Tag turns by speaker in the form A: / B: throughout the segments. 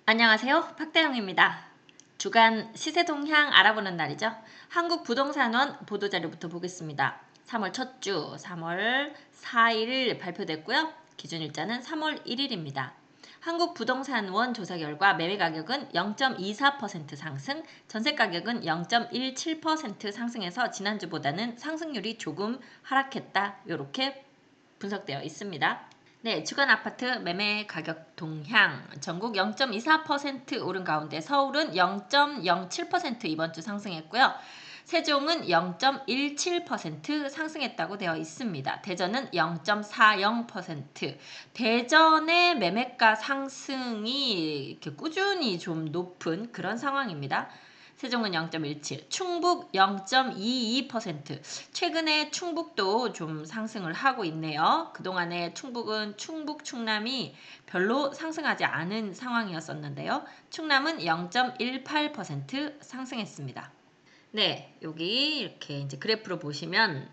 A: 안녕하세요. 박대영입니다. 주간 시세 동향 알아보는 날이죠. 한국부동산원 보도자료부터 보겠습니다. 3월 첫 주 3월 4일 발표됐고요. 기준일자는 3월 1일입니다. 한국부동산원 조사 결과 매매 가격은 0.24% 상승, 전세 가격은 0.17% 상승해서 지난주보다는 상승률이 조금 하락했다. 이렇게 분석되어 있습니다. 네, 주간 아파트 매매 가격 동향 전국 0.24% 오른 가운데 서울은 0.07% 이번 주 상승했고요. 세종은 0.17% 상승했다고 되어 있습니다. 대전은 0.40%. 대전의 매매가 상승이 이렇게 꾸준히 좀 높은 그런 상황입니다. 세종은 0.17, 충북 0.22%. 최근에 충북도 좀 상승을 하고 있네요. 그동안에 충북은 충북, 충남이 별로 상승하지 않은 상황이었었는데요. 충남은 0.18% 상승했습니다. 네, 여기 이렇게 이제 그래프로 보시면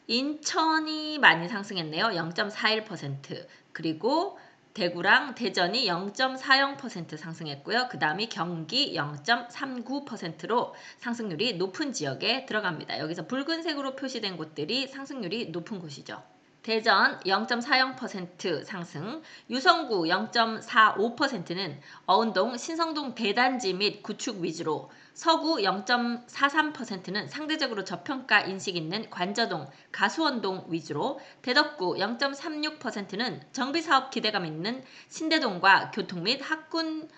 A: 인천이 많이 상승했네요. 0.41%. 그리고 대구랑 대전이 0.40% 상승했고요. 그 다음이 경기 0.39%로 상승률이 높은 지역에 들어갑니다. 여기서 붉은색으로 표시된 곳들이 상승률이 높은 곳이죠. 대전 0.40% 상승, 유성구 0.45%는 어운동, 신성동 대단지 및 구축 위주로, 서구 0.43%는 상대적으로 저평가 인식 있는 관저동, 가수원동 위주로, 대덕구 0.36%는 정비사업 기대감 있는 신대동과 교통 및 학군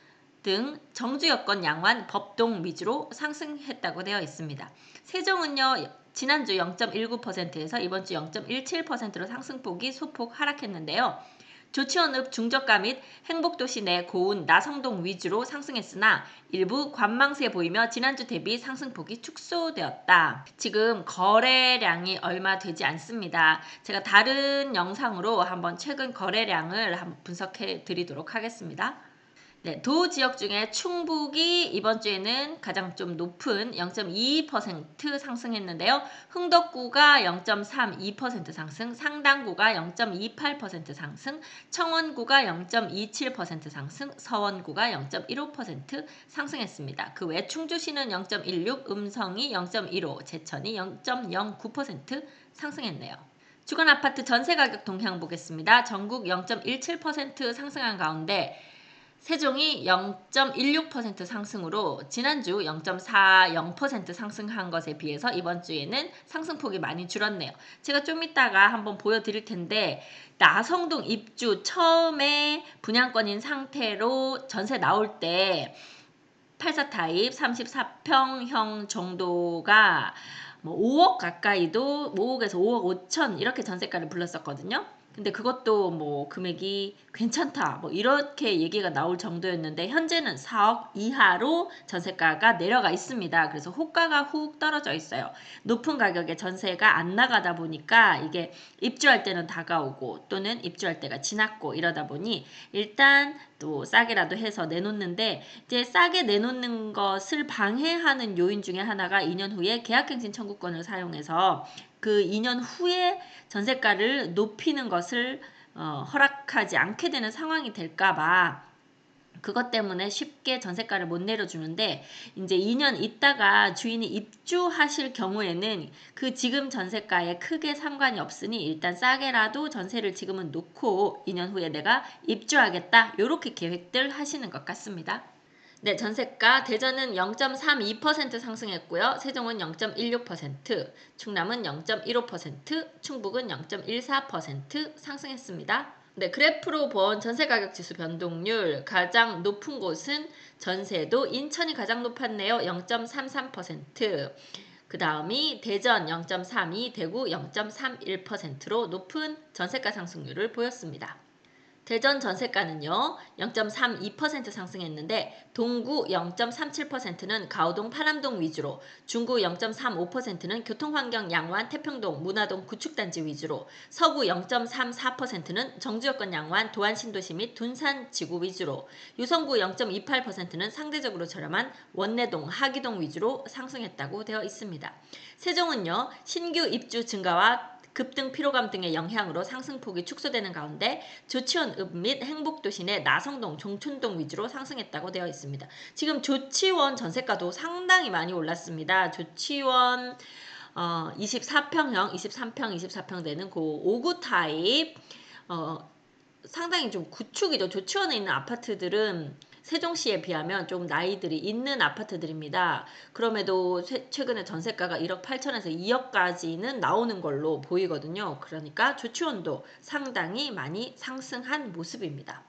A: 등 정주 여건 양호한 법동 위주로 상승했다고 되어 있습니다. 세종은요, 지난주 0.19%에서 이번 주 0.17%로 상승폭이 소폭 하락했는데요. 조치원읍 중저가 및 행복도시 내 고운 나성동 위주로 상승했으나 일부 관망세 보이며 지난주 대비 상승폭이 축소되었다. 지금 거래량이 얼마 되지 않습니다. 제가 다른 영상으로 한번 최근 거래량을 한번 분석해 드리도록 하겠습니다. 네, 도 지역 중에 충북이 이번 주에는 가장 좀 높은 0.22% 상승했는데요. 흥덕구가 0.32% 상승, 상당구가 0.28% 상승, 청원구가 0.27% 상승, 서원구가 0.15% 상승했습니다. 그 외 충주시는 0.16, 음성이 0.15, 제천이 0.09% 상승했네요. 주간 아파트 전세 가격 동향 보겠습니다. 전국 0.17% 상승한 가운데 세종이 0.16% 상승으로 지난주 0.40% 상승한 것에 비해서 이번 주에는 상승폭이 많이 줄었네요. 제가 좀 이따가 한번 보여드릴 텐데 나성동 입주 처음에 분양권인 상태로 전세 나올 때 84 타입 34평형 정도가 뭐 5억 가까이도 5억에서 5억 5천 이렇게 전세가를 불렀었거든요. 근데 그것도 뭐 금액이 괜찮다 뭐 이렇게 얘기가 나올 정도였는데 현재는 4억 이하로 전세가가 내려가 있습니다. 그래서 호가가 훅 떨어져 있어요. 높은 가격에 전세가 안 나가다 보니까 이게 입주할 때는 다가오고 또는 입주할 때가 지났고 이러다 보니 일단 또 싸게라도 해서 내놓는데 이제 싸게 내놓는 것을 방해하는 요인 중에 하나가 2년 후에 계약갱신 청구권을 사용해서 그 2년 후에 전세가를 높이는 것을 허락하지 않게 되는 상황이 될까봐 그것 때문에 쉽게 전세가를 못 내려주는데 이제 2년 있다가 주인이 입주하실 경우에는 그 지금 전세가에 크게 상관이 없으니 일단 싸게라도 전세를 지금은 놓고 2년 후에 내가 입주하겠다 이렇게 계획들 하시는 것 같습니다. 네, 전세가 대전은 0.32% 상승했고요. 세종은 0.16%, 충남은 0.15%, 충북은 0.14% 상승했습니다. 네, 그래프로 본 전세가격 지수 변동률 가장 높은 곳은 전세도 인천이 가장 높았네요. 0.33%. 그 다음이 대전 0.32, 대구 0.31%로 높은 전세가 상승률을 보였습니다. 대전 전세가는요 0.32% 상승했는데 동구 0.37%는 가우동 파남동 위주로, 중구 0.35%는 교통환경 양호한 태평동 문화동 구축단지 위주로, 서구 0.34%는 정주여건 양호한 도안신도시 및 둔산지구 위주로, 유성구 0.28%는 상대적으로 저렴한 원내동 하기동 위주로 상승했다고 되어 있습니다. 세종은요 신규 입주 증가와 급등 피로감 등의 영향으로 상승폭이 축소되는 가운데 조치원읍 및 행복도시 내 나성동, 종촌동 위주로 상승했다고 되어 있습니다. 지금 조치원 전세가도 상당히 많이 올랐습니다. 조치원 24평형, 23평, 24평 되는 그 5구 타입 상당히 좀 구축이죠. 조치원에 있는 아파트들은 세종시에 비하면 좀 나이들이 있는 아파트들입니다. 그럼에도 최근에 전세가가 1억 8천에서 2억까지는 나오는 걸로 보이거든요. 그러니까 조치원도 상당히 많이 상승한 모습입니다.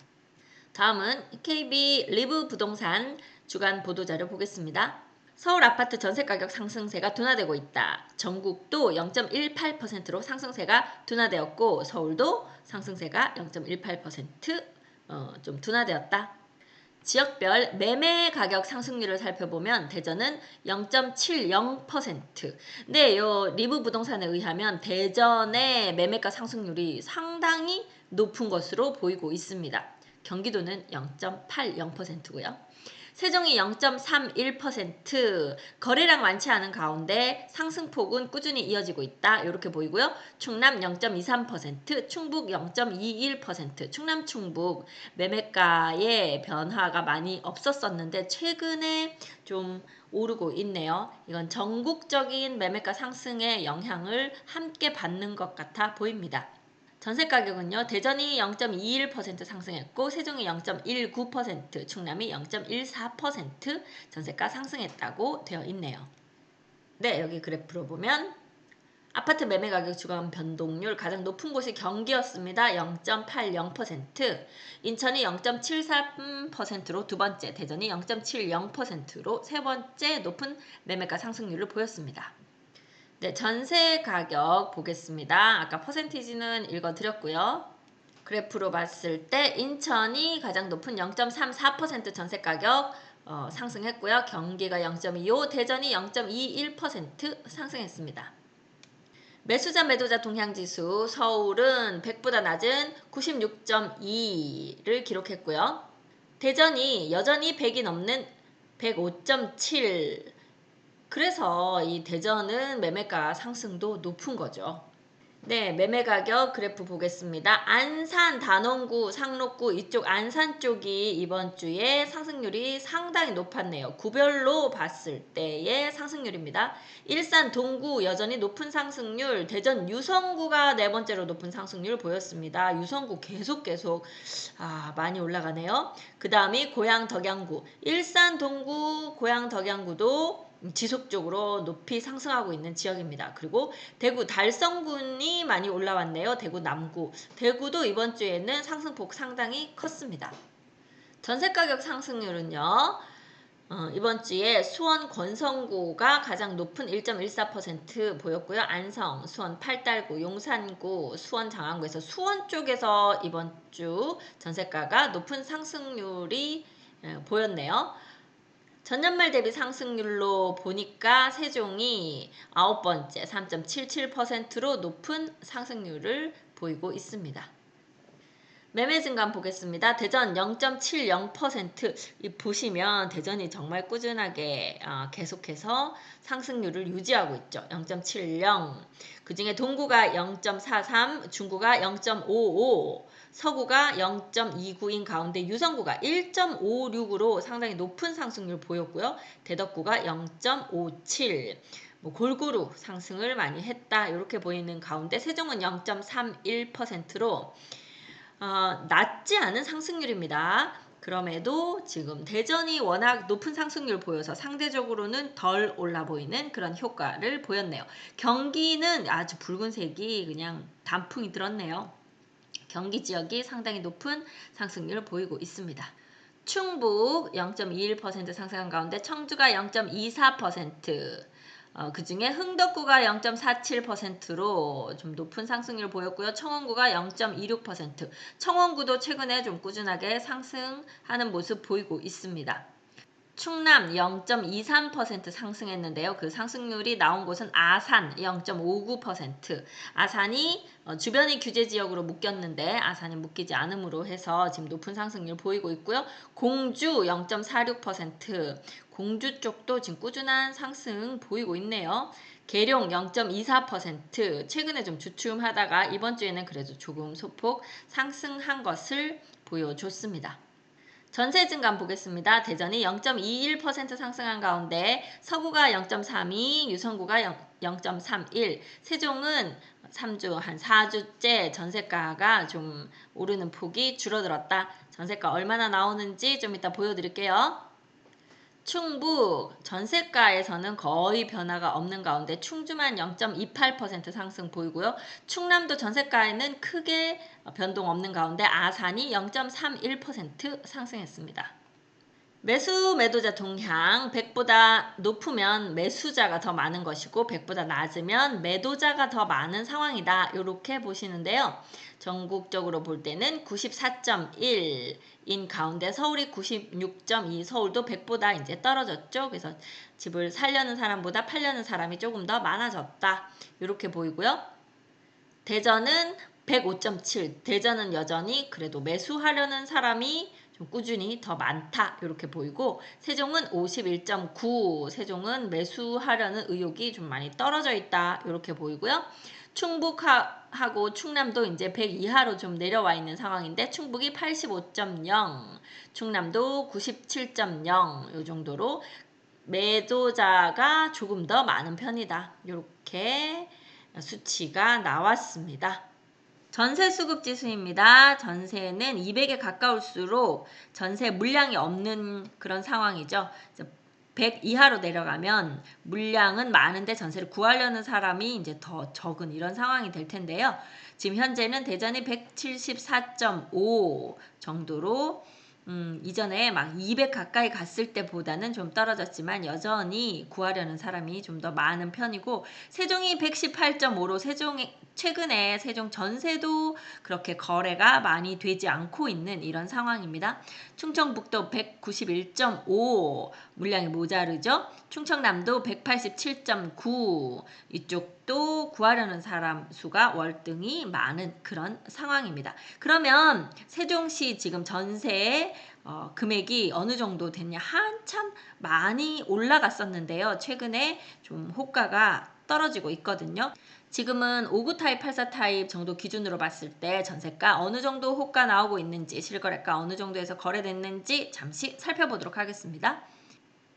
A: 다음은 KB 리브 부동산 주간 보도자료 보겠습니다. 서울 아파트 전세가격 상승세가 둔화되고 있다. 전국도 0.18%로 상승세가 둔화되었고 서울도 상승세가 0.18% 좀 둔화되었다. 지역별 매매 가격 상승률을 살펴보면 대전은 0.70%. 네, 요 리브 부동산에 의하면 대전의 매매가 상승률이 상당히 높은 것으로 보이고 있습니다. 경기도는 0.80%고요. 세종이 0.31%, 거래량 많지 않은 가운데 상승폭은 꾸준히 이어지고 있다. 이렇게 보이고요. 충남 0.23%, 충북 0.21%, 충남 충북 매매가의 변화가 많이 없었었는데 최근에 좀 오르고 있네요. 이건 전국적인 매매가 상승의 영향을 함께 받는 것 같아 보입니다. 전세 가격은요. 대전이 0.21% 상승했고 세종이 0.19%, 충남이 0.14% 전세가 상승했다고 되어 있네요. 네, 여기 그래프로 보면 아파트 매매 가격 주간 변동률 가장 높은 곳이 경기였습니다. 0.80%, 인천이 0.73%로 두 번째, 대전이 0.70%로 세 번째 높은 매매가 상승률을 보였습니다. 네, 전세 가격 보겠습니다. 아까 퍼센티지는 읽어드렸고요. 그래프로 봤을 때 인천이 가장 높은 0.34% 전세 가격 상승했고요. 경기가 0.25, 대전이 0.21% 상승했습니다. 매수자 매도자 동향지수 서울은 100보다 낮은 96.2를 기록했고요. 대전이 여전히 100이 넘는 105.7. 그래서 이 대전은 매매가 상승도 높은 거죠. 네, 매매 가격 그래프 보겠습니다. 안산, 단원구, 상록구 이쪽 안산 쪽이 이번 주에 상승률이 상당히 높았네요. 구별로 봤을 때의 상승률입니다. 일산, 동구 여전히 높은 상승률, 대전 유성구가 네 번째로 높은 상승률 보였습니다. 유성구 계속 많이 올라가네요. 그 다음이 고양, 덕양구, 일산, 동구, 고양, 덕양구도 지속적으로 높이 상승하고 있는 지역입니다. 그리고 대구 달성군이 많이 올라왔네요. 대구 남구. 대구도 이번 주에는 상승폭 상당히 컸습니다. 전세가격 상승률은요. 이번 주에 수원 권성구가 가장 높은 1.14% 보였고요. 안성, 수원 팔달구, 용산구, 수원 장안구에서 수원 쪽에서 이번 주 전세가가 높은 상승률이 보였네요. 전년말 대비 상승률로 보니까 세종이 9번째 3.77%로 높은 상승률을 보이고 있습니다. 매매 증감 보겠습니다. 대전 0.70%. 보시면 대전이 정말 꾸준하게 계속해서 상승률을 유지하고 있죠. 0.70. 그중에 동구가 0.43, 중구가 0.55, 서구가 0.29인 가운데 유성구가 1.56으로 상당히 높은 상승률 보였고요. 대덕구가 0.57. 골고루 상승을 많이 했다. 이렇게 보이는 가운데 세종은 0.31%로 낮지 않은 상승률입니다. 그럼에도 지금 대전이 워낙 높은 상승률 보여서 상대적으로는 덜 올라 보이는 그런 효과를 보였네요. 경기는 아주 붉은색이 그냥 단풍이 들었네요. 경기 지역이 상당히 높은 상승률을 보이고 있습니다. 충북 0.21% 상승한 가운데 청주가 0.24%, 그중에 흥덕구가 0.47%로 좀 높은 상승률을 보였고요. 청원구가 0.26%, 청원구도 최근에 좀 꾸준하게 상승하는 모습 보이고 있습니다. 충남 0.23% 상승했는데요. 그 상승률이 나온 곳은 아산 0.59%. 아산이 주변이 규제 지역으로 묶였는데 아산이 묶이지 않음으로 해서 지금 높은 상승률 보이고 있고요. 공주 0.46%. 공주 쪽도 지금 꾸준한 상승 보이고 있네요. 계룡 0.24%. 최근에 좀 주춤하다가 이번 주에는 그래도 조금 소폭 상승한 것을 보여줬습니다. 전세 증감 보겠습니다. 대전이 0.21% 상승한 가운데 서구가 0.32, 유성구가 0.31, 세종은 3주, 한 4주째 전세가가 좀 오르는 폭이 줄어들었다. 전세가 얼마나 나오는지 좀 이따 보여드릴게요. 충북 전세가에서는 거의 변화가 없는 가운데 충주만 0.28% 상승 보이고요. 충남도 전세가에는 크게 변동 없는 가운데 아산이 0.31% 상승했습니다. 매수 매도자 동향 100보다 높으면 매수자가 더 많은 것이고 100보다 낮으면 매도자가 더 많은 상황이다. 이렇게 보시는데요. 전국적으로 볼 때는 94.1인 가운데 서울이 96.2, 서울도 100보다 이제 떨어졌죠. 그래서 집을 살려는 사람보다 팔려는 사람이 조금 더 많아졌다. 이렇게 보이고요. 대전은 105.7, 대전은 여전히 그래도 매수하려는 사람이 좀 꾸준히 더 많다 이렇게 보이고 세종은 51.9, 세종은 매수하려는 의욕이 좀 많이 떨어져 있다 이렇게 보이고요. 충북하고 충남도 이제 100 이하로 좀 내려와 있는 상황인데 충북이 85.0, 충남도 97.0 이 정도로 매도자가 조금 더 많은 편이다. 이렇게 수치가 나왔습니다. 전세 수급 지수입니다. 전세는 200에 가까울수록 전세 물량이 없는 그런 상황이죠. 100 이하로 내려가면 물량은 많은데 전세를 구하려는 사람이 이제 더 적은 이런 상황이 될 텐데요. 지금 현재는 대전이 174.5 정도로 이전에 막 200 가까이 갔을 때보다는 좀 떨어졌지만 여전히 구하려는 사람이 좀 더 많은 편이고 세종이 118.5로 최근에 세종 전세도 그렇게 거래가 많이 되지 않고 있는 이런 상황입니다. 충청북도 191.5 물량이 모자르죠. 충청남도 187.9 이쪽도 구하려는 사람 수가 월등히 많은 그런 상황입니다. 그러면 세종시 지금 전세 금액이 어느 정도 됐냐? 한참 많이 올라갔었는데요. 최근에 좀 호가가 떨어지고 있거든요. 지금은 5구 타입, 84 타입 정도 기준으로 봤을 때 전세가 어느 정도 호가 나오고 있는지 실거래가 어느 정도에서 거래됐는지 잠시 살펴보도록 하겠습니다.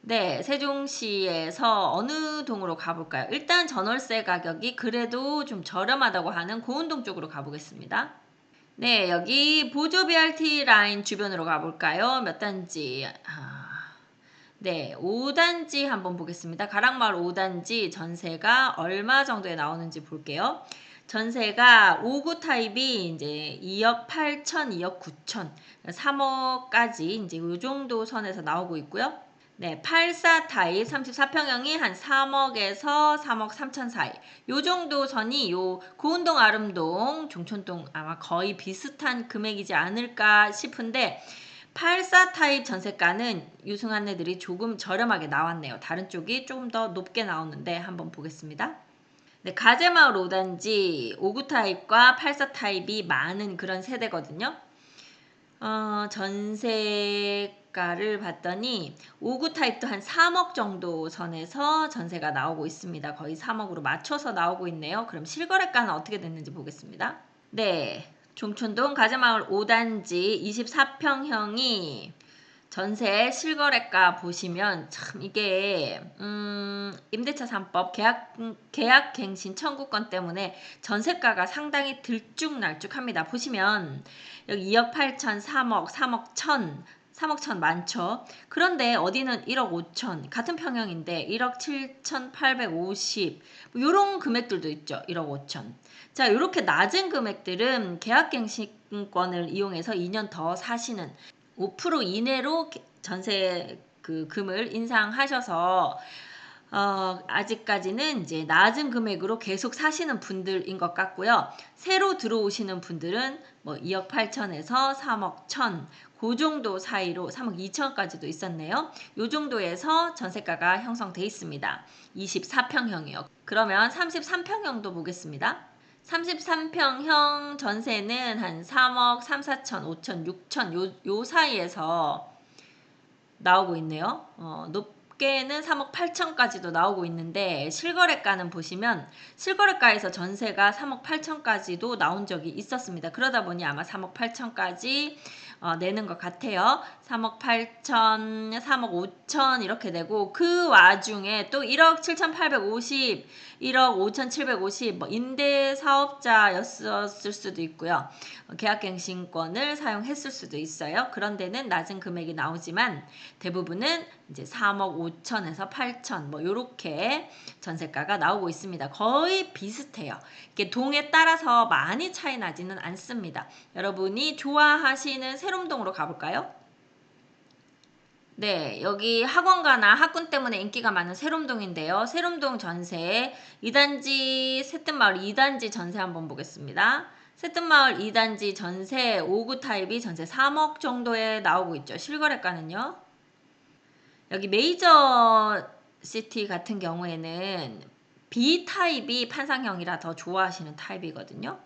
A: 네, 세종시에서 어느 동으로 가볼까요? 일단 전월세 가격이 그래도 좀 저렴하다고 하는 고운동 쪽으로 가보겠습니다. 네, 여기 보조 BRT 라인 주변으로 가볼까요? 몇 단지? 네, 5단지 한번 보겠습니다. 가락마을 5단지 전세가 얼마 정도에 나오는지 볼게요. 전세가 5구 타입이 이제 2억 8천, 2억 9천, 3억까지 이제 이 정도 선에서 나오고 있고요. 네, 84 타입 34평형이 한 3억에서 3억 3천 사이. 요 정도 선이 요 고운동, 아름동, 종촌동 아마 거의 비슷한 금액이지 않을까 싶은데 84 타입 전세가는 유승한 애들이 조금 저렴하게 나왔네요. 다른 쪽이 조금 더 높게 나오는데 한번 보겠습니다. 네, 가재마을 5단지 5구 타입과 84 타입이 많은 그런 세대거든요. 전세가를 봤더니 5구 타입도 한 3억 정도 선에서 전세가 나오고 있습니다. 거의 3억으로 맞춰서 나오고 있네요. 그럼 실거래가는 어떻게 됐는지 보겠습니다. 네, 종촌동 가재마을 5단지 24평형이 전세 실거래가 보시면 참 이게 임대차 3법 계약갱신 청구권 때문에 전세가가 상당히 들쭉날쭉합니다. 보시면 여기 2억 8천, 3억, 3억 1천, 3억 1천 많죠. 그런데 어디는 1억 5천 같은 평형인데 1억 7천 850 이런 금액들도 있죠. 1억 5천. 자, 이렇게 낮은 금액들은 계약갱신권을 이용해서 2년 더 사시는 5% 이내로 전세 금을 인상하셔서 아직까지는 이제 낮은 금액으로 계속 사시는 분들인 것 같고요. 새로 들어오시는 분들은 뭐 2억 8천에서 3억 1천 그 정도 사이로 3억 2천까지도 있었네요. 요 정도에서 전세가가 형성돼 있습니다. 24평형이요. 그러면 33평형도 보겠습니다. 33평형 전세는 한 3억 3, 4천, 5천, 6천 요 사이에서 나오고 있네요. 높게는 3억 8천까지도 나오고 있는데 실거래가는 보시면 실거래가에서 전세가 3억 8천까지도 나온 적이 있었습니다. 그러다 보니 아마 3억 8천까지 내는 것 같아요. 3억 8천, 3억 5천 이렇게 되고 그 와중에 또 1억 7,850, 1억 5,750 뭐 임대 사업자였을 수도 있고요. 계약갱신권을 사용했을 수도 있어요. 그런 데는 낮은 금액이 나오지만 대부분은 이제 3억 5천에서 8천 뭐 요렇게 전세가가 나오고 있습니다. 거의 비슷해요. 이게 동에 따라서 많이 차이 나지는 않습니다. 여러분이 좋아하시는 세롬동으로 가볼까요? 네, 여기 학원가나 학군 때문에 인기가 많은 세롬동인데요. 세롬동 전세 2단지 새뜸마을 2단지 전세 한번 보겠습니다. 새뜸마을 2단지 전세 5구 타입이 전세 3억 정도에 나오고 있죠. 실거래가는요. 여기 메이저 시티 같은 경우에는 B 타입이 판상형이라 더 좋아하시는 타입이거든요.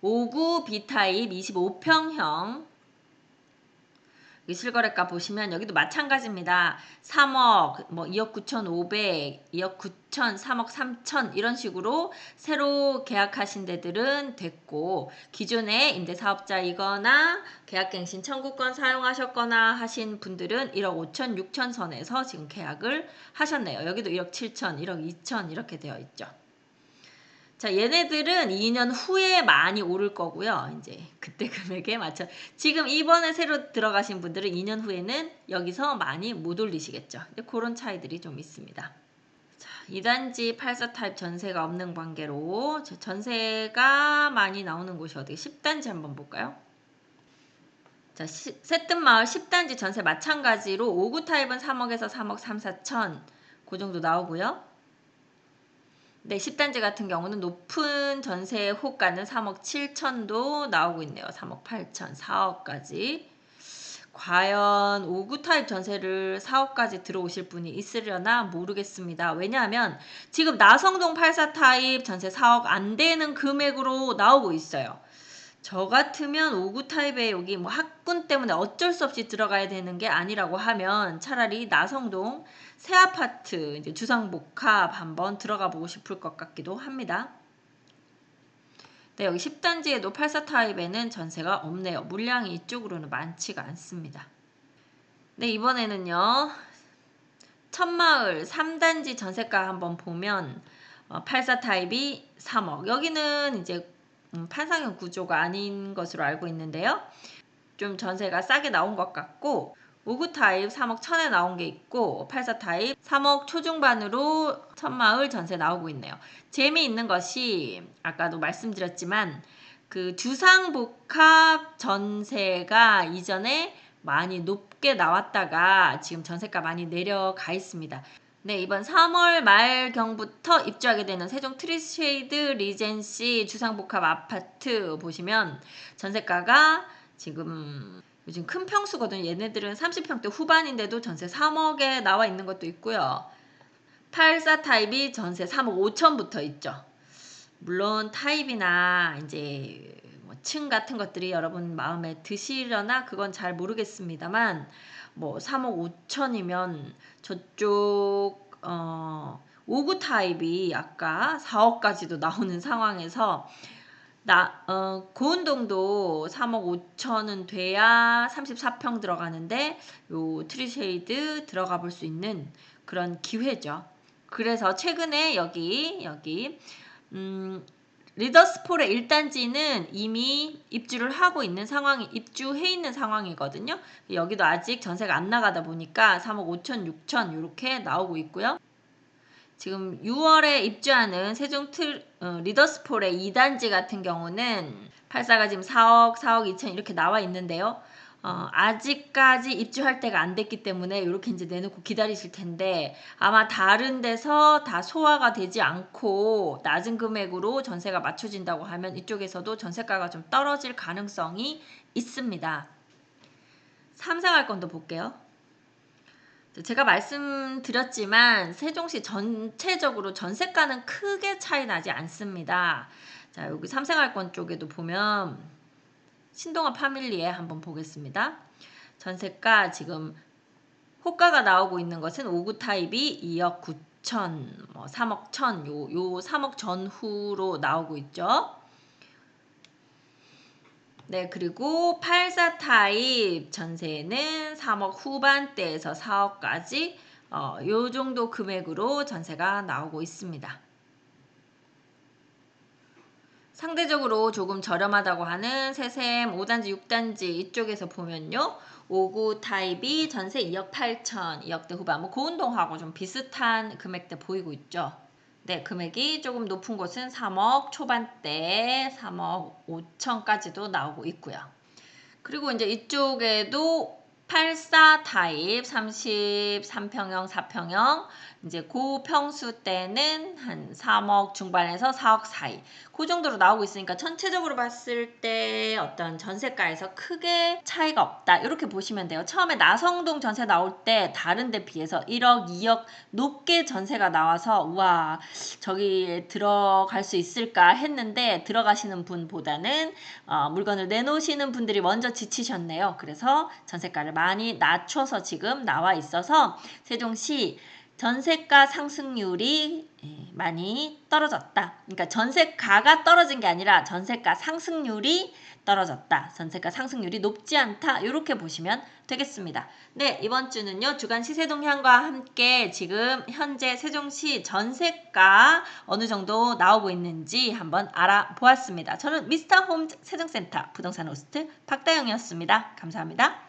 A: 5구 B 타입 25평형 실거래가 보시면 여기도 마찬가지입니다. 3억, 뭐 2억 9,500, 2억 9천, 3억 3천 이런 식으로 새로 계약하신 데들은 됐고 기존의 임대사업자이거나 계약갱신 청구권 사용하셨거나 하신 분들은 1억 5천, 6천 선에서 지금 계약을 하셨네요. 여기도 1억 7천, 1억 2천 이렇게 되어 있죠. 자, 얘네들은 2년 후에 많이 오를 거고요. 이제 그때 금액에 맞춰. 지금 이번에 새로 들어가신 분들은 2년 후에는 여기서 많이 못 올리시겠죠. 그런 차이들이 좀 있습니다. 자, 2단지 84 타입 전세가 없는 관계로 전세가 많이 나오는 곳이 어디? 10단지 한번 볼까요? 자, 새뜸마을 10단지 전세 마찬가지로 5구 타입은 3억에서 3억 3, 4천 그 정도 나오고요. 네, 10단지 같은 경우는 높은 전세 호가는 3억 7천도 나오고 있네요. 3억 8천, 4억까지. 과연 5구 타입 전세를 4억까지 들어오실 분이 있으려나 모르겠습니다. 왜냐하면 지금 나성동 84 타입 전세 4억 안 되는 금액으로 나오고 있어요. 저 같으면 5구 타입에 여기 뭐 학군 때문에 어쩔 수 없이 들어가야 되는 게 아니라고 하면 차라리 나성동 새 아파트 이제 주상복합 한번 들어가 보고 싶을 것 같기도 합니다. 네, 여기 10단지에도 84 타입에는 전세가 없네요. 물량이 이쪽으로는 많지가 않습니다. 네, 이번에는요. 천마을 3단지 전세가 한번 보면 84 타입이 3억. 여기는 이제 판상형 구조가 아닌 것으로 알고 있는데요. 좀 전세가 싸게 나온 것 같고 5구 타입 3억 1천에 나온 게 있고 84 타입 3억 초중반으로 천마을 전세 나오고 있네요. 재미있는 것이 아까도 말씀드렸지만 그 주상복합 전세가 이전에 많이 높게 나왔다가 지금 전세가 많이 내려가 있습니다. 네, 이번 3월 말경부터 입주하게 되는 세종 트리쉐이드 리젠시 주상복합 아파트 보시면 전세가가 지금 요즘 큰 평수거든요. 얘네들은 30평대 후반인데도 전세 3억에 나와 있는 것도 있고요. 84 타입이 전세 3억 5천부터 있죠. 물론 타입이나 이제 층 같은 것들이 여러분 마음에 드시려나 그건 잘 모르겠습니다만 뭐 3억 5천이면 저쪽 5구 타입이 아까 4억까지도 나오는 상황에서 고운동도 3억 5천은 돼야 34평 들어가는데 요 트리쉐이드 들어가 볼 수 있는 그런 기회죠. 그래서 최근에 여기 리더스폴의 1단지는 이미 입주를 하고 있는 상황이 입주해 있는 상황이거든요. 여기도 아직 전세가 안 나가다 보니까 3억 5천, 6천 이렇게 나오고 있고요. 지금 6월에 입주하는 세종 리더스폴의 2단지 같은 경우는 84가 지금 4억, 4억 2천 이렇게 나와 있는데요. 아직까지 입주할 때가 안 됐기 때문에 이렇게 이제 내놓고 기다리실 텐데 아마 다른 데서 다 소화가 되지 않고 낮은 금액으로 전세가 맞춰진다고 하면 이쪽에서도 전세가가 좀 떨어질 가능성이 있습니다. 삼생활권도 볼게요. 제가 말씀드렸지만 세종시 전체적으로 전세가는 크게 차이 나지 않습니다. 자, 여기 삼생활권 쪽에도 보면 신동아 파밀리에 한번 보겠습니다. 전세가 지금 호가가 나오고 있는 것은 5구 타입이 2억 9천, 3억 1천, 요 3억 전후로 나오고 있죠. 네, 그리고 84 타입 전세는 3억 후반대에서 4억까지 요 정도 금액으로 전세가 나오고 있습니다. 상대적으로 조금 저렴하다고 하는 세샘 5단지, 6단지 이쪽에서 보면요. 5구 타입이 전세 2억 8천, 2억대 후반, 뭐 고운동하고 좀 비슷한 금액대 보이고 있죠. 네, 금액이 조금 높은 곳은 3억 초반대, 3억 5천까지도 나오고 있고요. 그리고 이제 이쪽에도 84 타입 33평형 4평형 이제 고평수 때는 한 3억 중반에서 4억 사이 그 정도로 나오고 있으니까 전체적으로 봤을 때 어떤 전세가에서 크게 차이가 없다 이렇게 보시면 돼요. 처음에 나성동 전세 나올 때 다른 데 비해서 1억 2억 높게 전세가 나와서 우와 저기에 들어갈 수 있을까 했는데 들어가시는 분보다는 물건을 내놓으시는 분들이 먼저 지치셨네요. 그래서 전세가를 많이 낮춰서 지금 나와 있어서 세종시 전세가 상승률이 많이 떨어졌다. 그러니까 전세가가 떨어진 게 아니라 전세가 상승률이 떨어졌다. 전세가 상승률이 높지 않다. 이렇게 보시면 되겠습니다. 네, 이번 주는요. 주간 시세 동향과 함께 지금 현재 세종시 전세가 어느 정도 나오고 있는지 한번 알아보았습니다. 저는 미스터 홈 세종센터 부동산 호스트 박다영이었습니다. 감사합니다.